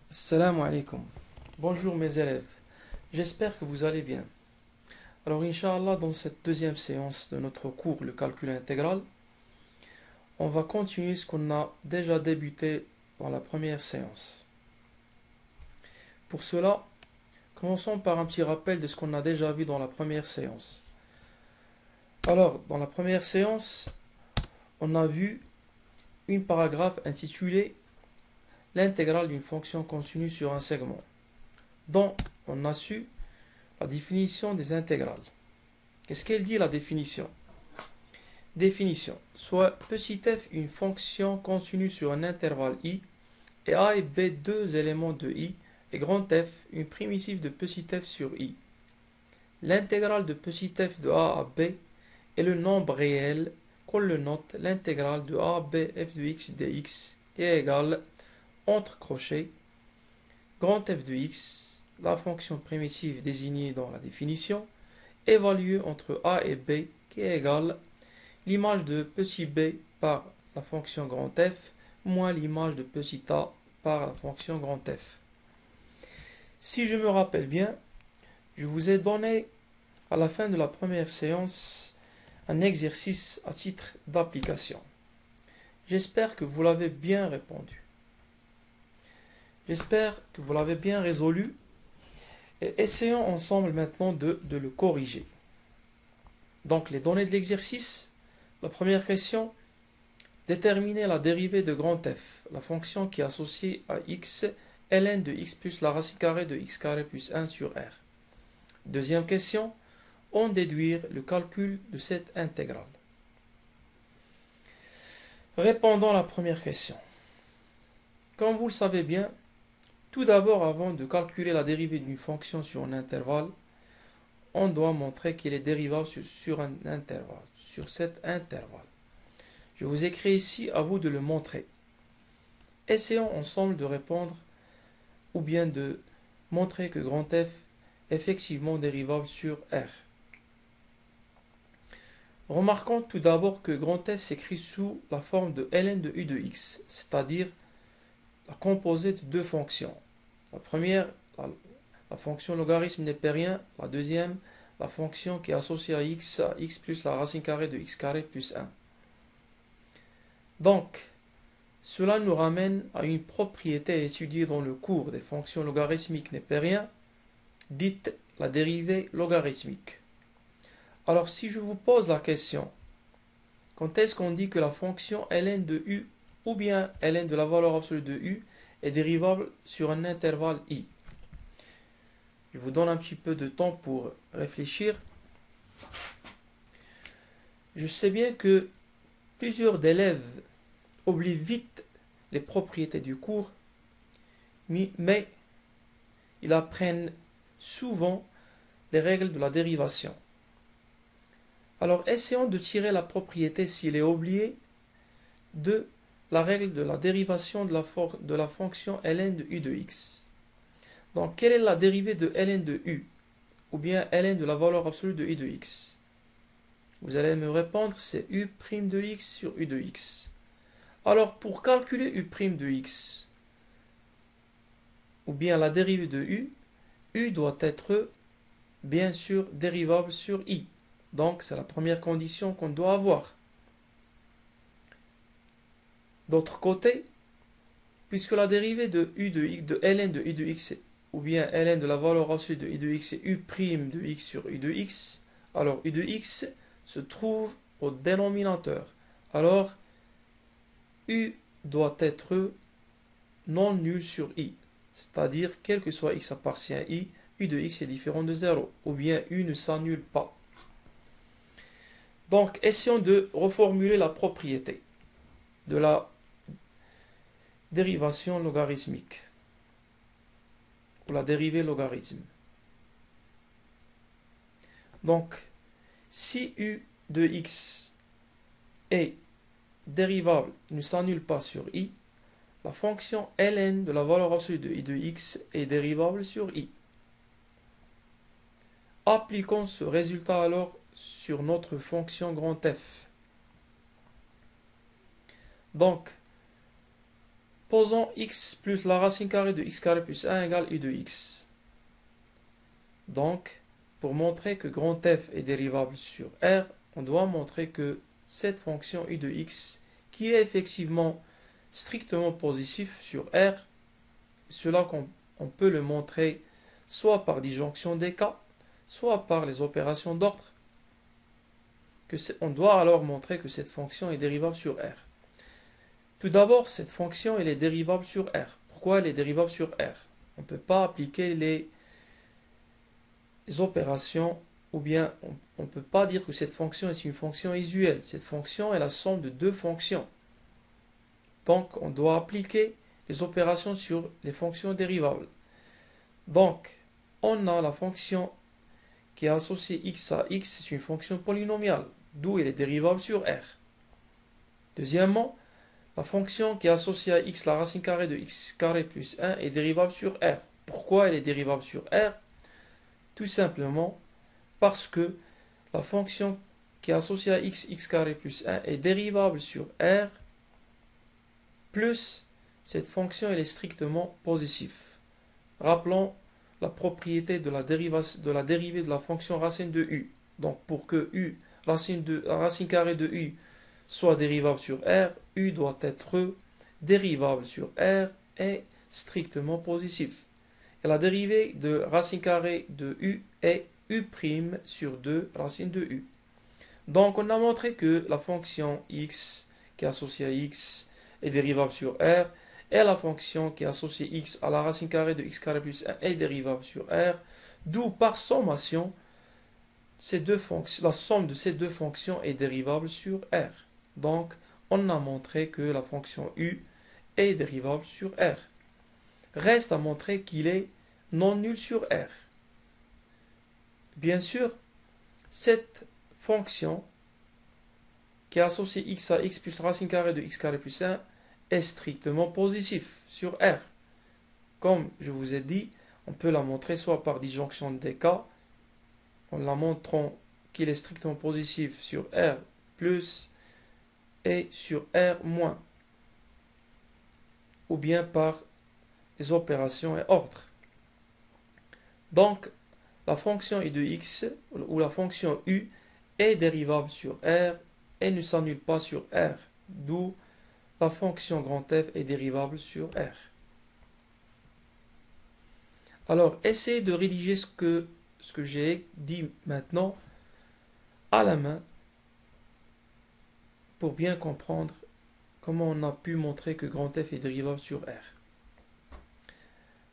Salam alaikum. Bonjour mes élèves. J'espère que vous allez bien. Alors, Inch'Allah, dans cette deuxième séance de notre cours, le calcul intégral, on va continuer ce qu'on a déjà débuté dans la première séance. Pour cela, commençons par un petit rappel de ce qu'on a déjà vu dans la première séance. Alors, dans la première séance, on a vu une paragraphe intitulée l'intégrale d'une fonction continue sur un segment, dont on a su la définition des intégrales. Qu'est-ce qu'elle dit la définition? Définition. Soit petit f une fonction continue sur un intervalle i et a et b deux éléments de i et grand F une primitive de petit f sur i. L'intégrale de petit f de a à b est le nombre réel qu'on le note l'intégrale de a à b f de x dx est égale entre crochets grand F de x, la fonction primitive désignée dans la définition, évaluée entre a et b qui est égale l'image de petit b par la fonction grand F moins l'image de petit a par la fonction grand F. Si je me rappelle bien, je vous ai donné à la fin de la première séance un exercice à titre d'application. J'espère que vous l'avez bien répondu. J'espère que vous l'avez bien résolu. Et essayons ensemble maintenant de le corriger. Donc les données de l'exercice. La première question, déterminer la dérivée de grand F, la fonction qui est associée à x, ln de x plus la racine carrée de x carré plus 1 sur r. Deuxième question, en déduire le calcul de cette intégrale. Répondons à la première question. Comme vous le savez bien, tout d'abord, avant de calculer la dérivée d'une fonction sur un intervalle, on doit montrer qu'il est dérivable sur un intervalle, sur cet intervalle. Je vous écris ici, à vous de le montrer. Essayons ensemble de répondre ou bien de montrer que grand F est effectivement dérivable sur R. Remarquons tout d'abord que grand F s'écrit sous la forme de ln de u de x, c'est-à-dire la composée de deux fonctions. La première, la fonction logarithme népérien, la deuxième, la fonction qui est associée à x plus la racine carrée de x carré plus 1. Donc, cela nous ramène à une propriété étudiée dans le cours des fonctions logarithmiques népériens, dite la dérivée logarithmique. Alors, si je vous pose la question, quand est-ce qu'on dit que la fonction ln de u ou bien ln de la valeur absolue de u est dérivable sur un intervalle i? Je vous donne un petit peu de temps pour réfléchir. Je sais bien que plusieurs d'élèves oublient vite les propriétés du cours, mais ils apprennent souvent les règles de la dérivation. Alors essayons de tirer la propriété, s'il est oublié, de la règle de la dérivation de la fonction ln de u de x. Donc, quelle est la dérivée de ln de u, ou bien ln de la valeur absolue de u de x? Vous allez me répondre, c'est u' de x sur u de x. Alors, pour calculer u' de x, ou bien la dérivée de u doit être, bien sûr, dérivable sur i. Donc, c'est la première condition qu'on doit avoir. D'autre côté, puisque la dérivée de u de x, de ln de u de x, ou bien ln de la valeur absolue de u de x, est u' de x sur u de x, alors u de x se trouve au dénominateur. Alors, u doit être non nul sur i, c'est-à-dire, quel que soit x appartient à i, u de x est différent de 0, ou bien u ne s'annule pas. Donc, essayons de reformuler la propriété de la dérivation logarithmique, ou la dérivée logarithme. Donc, si u de x est dérivable, ne s'annule pas sur i, la fonction ln de la valeur absolue de i de x est dérivable sur i. Appliquons ce résultat alors sur notre fonction grand F. Donc, Posons x plus la racine carrée de x carré plus 1 égale u de x. Donc, pour montrer que grand F est dérivable sur R, on doit montrer que cette fonction u de x, qui est effectivement strictement positif sur R, cela qu'on peut le montrer soit par disjonction des cas, soit par les opérations d'ordre, on doit alors montrer que cette fonction est dérivable sur R. Tout d'abord, cette fonction elle est dérivable sur R. Pourquoi elle est dérivable sur R? On ne peut pas appliquer les opérations, ou bien on ne peut pas dire que cette fonction est une fonction usuelle. Cette fonction est la somme de deux fonctions. Donc, on doit appliquer les opérations sur les fonctions dérivables. Donc, on a la fonction qui est associée x à x, c'est une fonction polynomiale, d'où elle est dérivable sur R. Deuxièmement, la fonction qui est associée à x, la racine carrée de x carré plus 1, est dérivable sur R. Pourquoi elle est dérivable sur R? Tout simplement parce que la fonction qui est associée à x, x carré plus 1, est dérivable sur R, plus cette fonction elle est strictement positive. Rappelons la propriété de la dérivée de la fonction racine de u. Donc pour que la racine carrée de u soit dérivable sur R, u doit être dérivable sur R et strictement positif. Et la dérivée de racine carrée de u est u' sur 2 racine de u. Donc on a montré que la fonction x qui est associée à x est dérivable sur R, et la fonction qui est associée x à la racine carrée de x carré plus 1 est dérivable sur R, d'où par sommation, la somme de ces deux fonctions est dérivable sur R. Donc, on a montré que la fonction u est dérivable sur R. Reste à montrer qu'il est non nul sur R. Bien sûr, cette fonction qui est associée x à x plus racine carrée de x carré plus 1 est strictement positif sur R. Comme je vous ai dit, on peut la montrer soit par disjonction des cas, en la montrant qu'il est strictement positif sur R plus et sur R moins, ou bien par les opérations et ordre. Donc, la fonction u de x, ou la fonction u, est dérivable sur R et ne s'annule pas sur R, d'où la fonction grand F est dérivable sur R. Alors, essayez de rédiger ce que j'ai dit maintenant à la main pour bien comprendre comment on a pu montrer que grand F est dérivable sur R.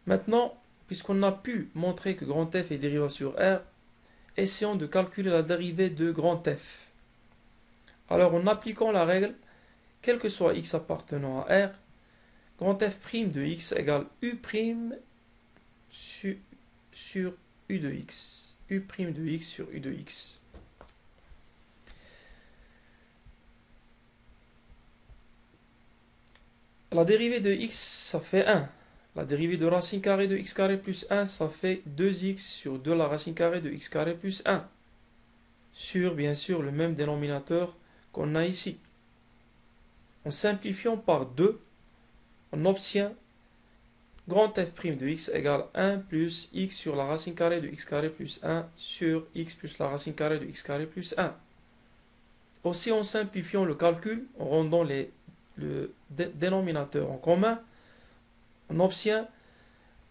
Maintenant, puisqu'on a pu montrer que grand F est dérivable sur R, essayons de calculer la dérivée de grand F. Alors, en appliquant la règle, quel que soit x appartenant à R, grand f' de x égale u' sur u de x. U' de x sur u de x. La dérivée de x, ça fait 1. La dérivée de racine carrée de x carré plus 1, ça fait 2x sur 2 la racine carrée de x carré plus 1. Sur, bien sûr, le même dénominateur qu'on a ici. En simplifiant par 2, on obtient grand f' de x égale 1 plus x sur la racine carrée de x carré plus 1 sur x plus la racine carrée de x carré plus 1. Aussi, en simplifiant le calcul, en rendant le dénominateur en commun, on obtient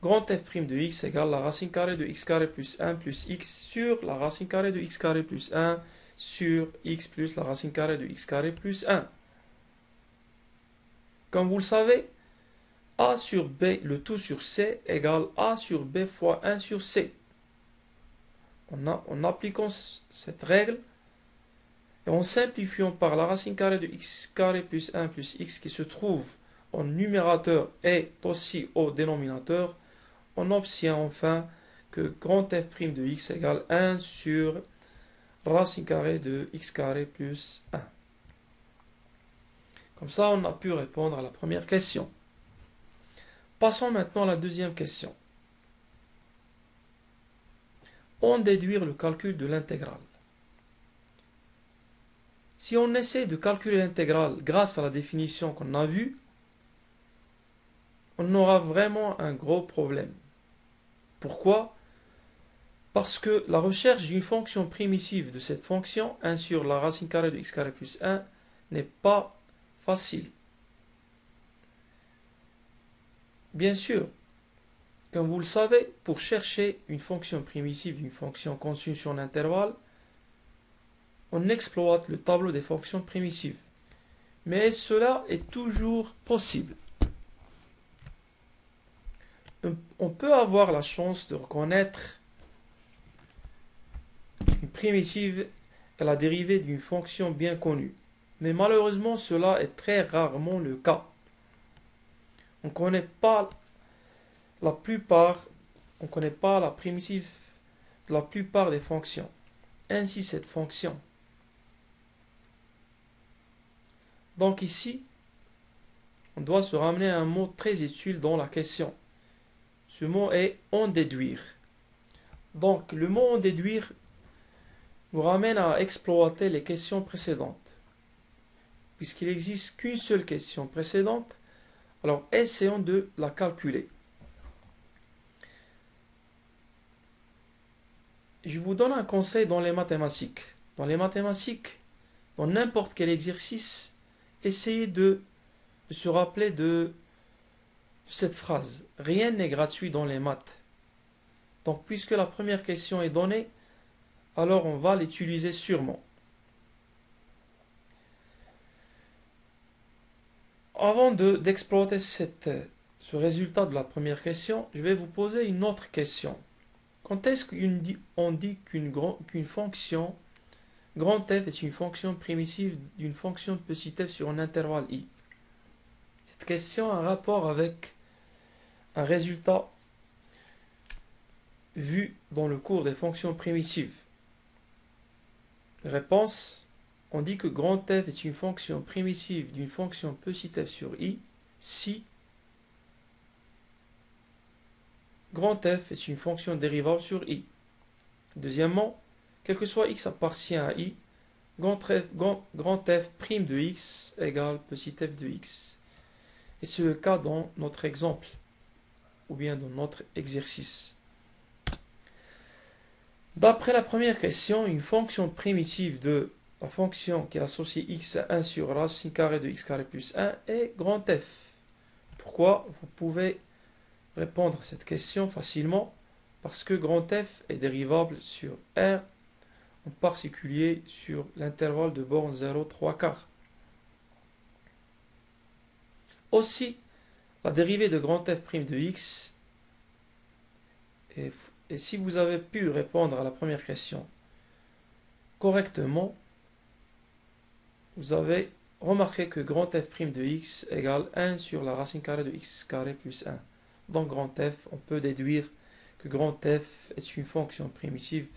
grand f' de x égale la racine carrée de x carré plus 1 plus x sur la racine carrée de x carré plus 1 sur x plus la racine carrée de x carré plus 1. Comme vous le savez, a sur b, le tout sur c, égale a sur b fois 1 sur c. En appliquant cette règle, et en simplifiant par la racine carrée de x carré plus 1 plus x qui se trouve au numérateur et aussi au dénominateur, on obtient enfin que grand f' de x égale 1 sur racine carrée de x carré plus 1. Comme ça, on a pu répondre à la première question. Passons maintenant à la deuxième question. On déduire le calcul de l'intégrale. Si on essaie de calculer l'intégrale grâce à la définition qu'on a vue, on aura vraiment un gros problème. Pourquoi? Parce que la recherche d'une fonction primitive de cette fonction 1 sur la racine carrée de x carré plus 1 n'est pas facile. Bien sûr, comme vous le savez, pour chercher une fonction primitive d'une fonction conçue sur l'intervalle, on exploite le tableau des fonctions primitives. Mais cela est toujours possible. On peut avoir la chance de reconnaître une primitive est la dérivée d'une fonction bien connue. Mais malheureusement, cela est très rarement le cas. On ne connaît pas la primitive de la plupart des fonctions. Ainsi, cette fonction. Donc ici, on doit se ramener à un mot très utile dans la question. Ce mot est en déduire. Donc, le mot en déduire nous ramène à exploiter les questions précédentes. Puisqu'il n'existe qu'une seule question précédente, alors essayons de la calculer. Je vous donne un conseil dans les mathématiques. Dans les mathématiques, dans n'importe quel exercice, essayez de se rappeler de cette phrase. Rien n'est gratuit dans les maths. Donc, puisque la première question est donnée, alors on va l'utiliser sûrement. Avant d'exploiter ce résultat de la première question, je vais vous poser une autre question. Quand est-ce qu'on dit qu'une fonction grand f est une fonction primitive d'une fonction petit f sur un intervalle i? Cette question a un rapport avec un résultat vu dans le cours des fonctions primitives. Réponse: on dit que grand f est une fonction primitive d'une fonction petit f sur i si grand f est une fonction dérivable sur i. Deuxièmement, quel que soit x appartient à i, grand f prime de x égale petit f de x. Et c'est le cas dans notre exemple, ou bien dans notre exercice. D'après la première question, une fonction primitive de la fonction qui associe x à 1 sur racine carrée de x carré plus 1 est grand f. Pourquoi? Vous pouvez répondre à cette question facilement, parce que grand f est dérivable sur R, en particulier sur l'intervalle de borne 0, 3/4. Aussi, la dérivée de grand f' de x, et si vous avez pu répondre à la première question correctement, vous avez remarqué que grand f' de x égale 1 sur la racine carrée de x carré plus 1. Donc grand f, on peut déduire que grand f est une fonction primitive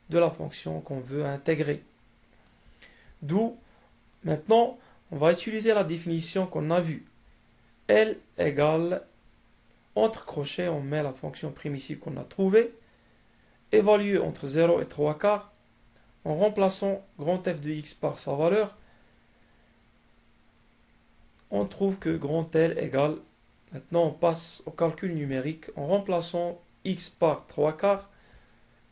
de la fonction qu'on veut intégrer. D'où, maintenant, on va utiliser la définition qu'on a vue. L égale, entre crochets, on met la fonction primitive qu'on a trouvée, évaluée entre 0 et 3/4, en remplaçant grand f de x par sa valeur, on trouve que grand L égale, maintenant on passe au calcul numérique, en remplaçant x par 3/4,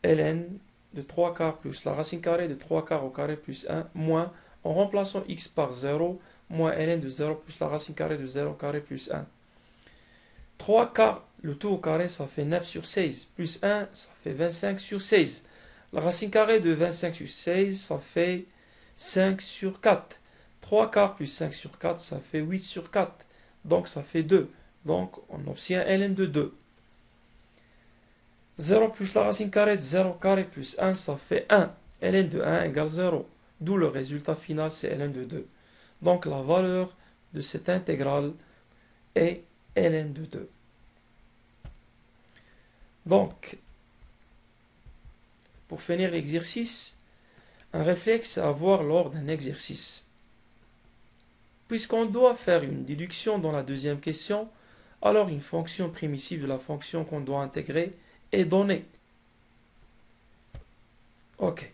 ln de 3/4 plus la racine carrée de 3/4 au carré plus 1, moins, en remplaçant x par 0, moins ln de 0 plus la racine carrée de 0 carré plus 1. 3/4, le tout au carré, ça fait 9 sur 16, plus 1, ça fait 25 sur 16. La racine carrée de 25 sur 16, ça fait 5 sur 4. 3/4 plus 5 sur 4, ça fait 8 sur 4. Donc ça fait 2. Donc on obtient ln de 2. 0 plus la racine carrée de 0 carré plus 1, ça fait 1. ln de 1 égale 0. D'où le résultat final, c'est ln de 2. Donc la valeur de cette intégrale est ln de 2. Donc, pour finir l'exercice, un réflexe à avoir lors d'un exercice. Puisqu'on doit faire une déduction dans la deuxième question, alors une fonction primitive de la fonction qu'on doit intégrer est donnée. Ok.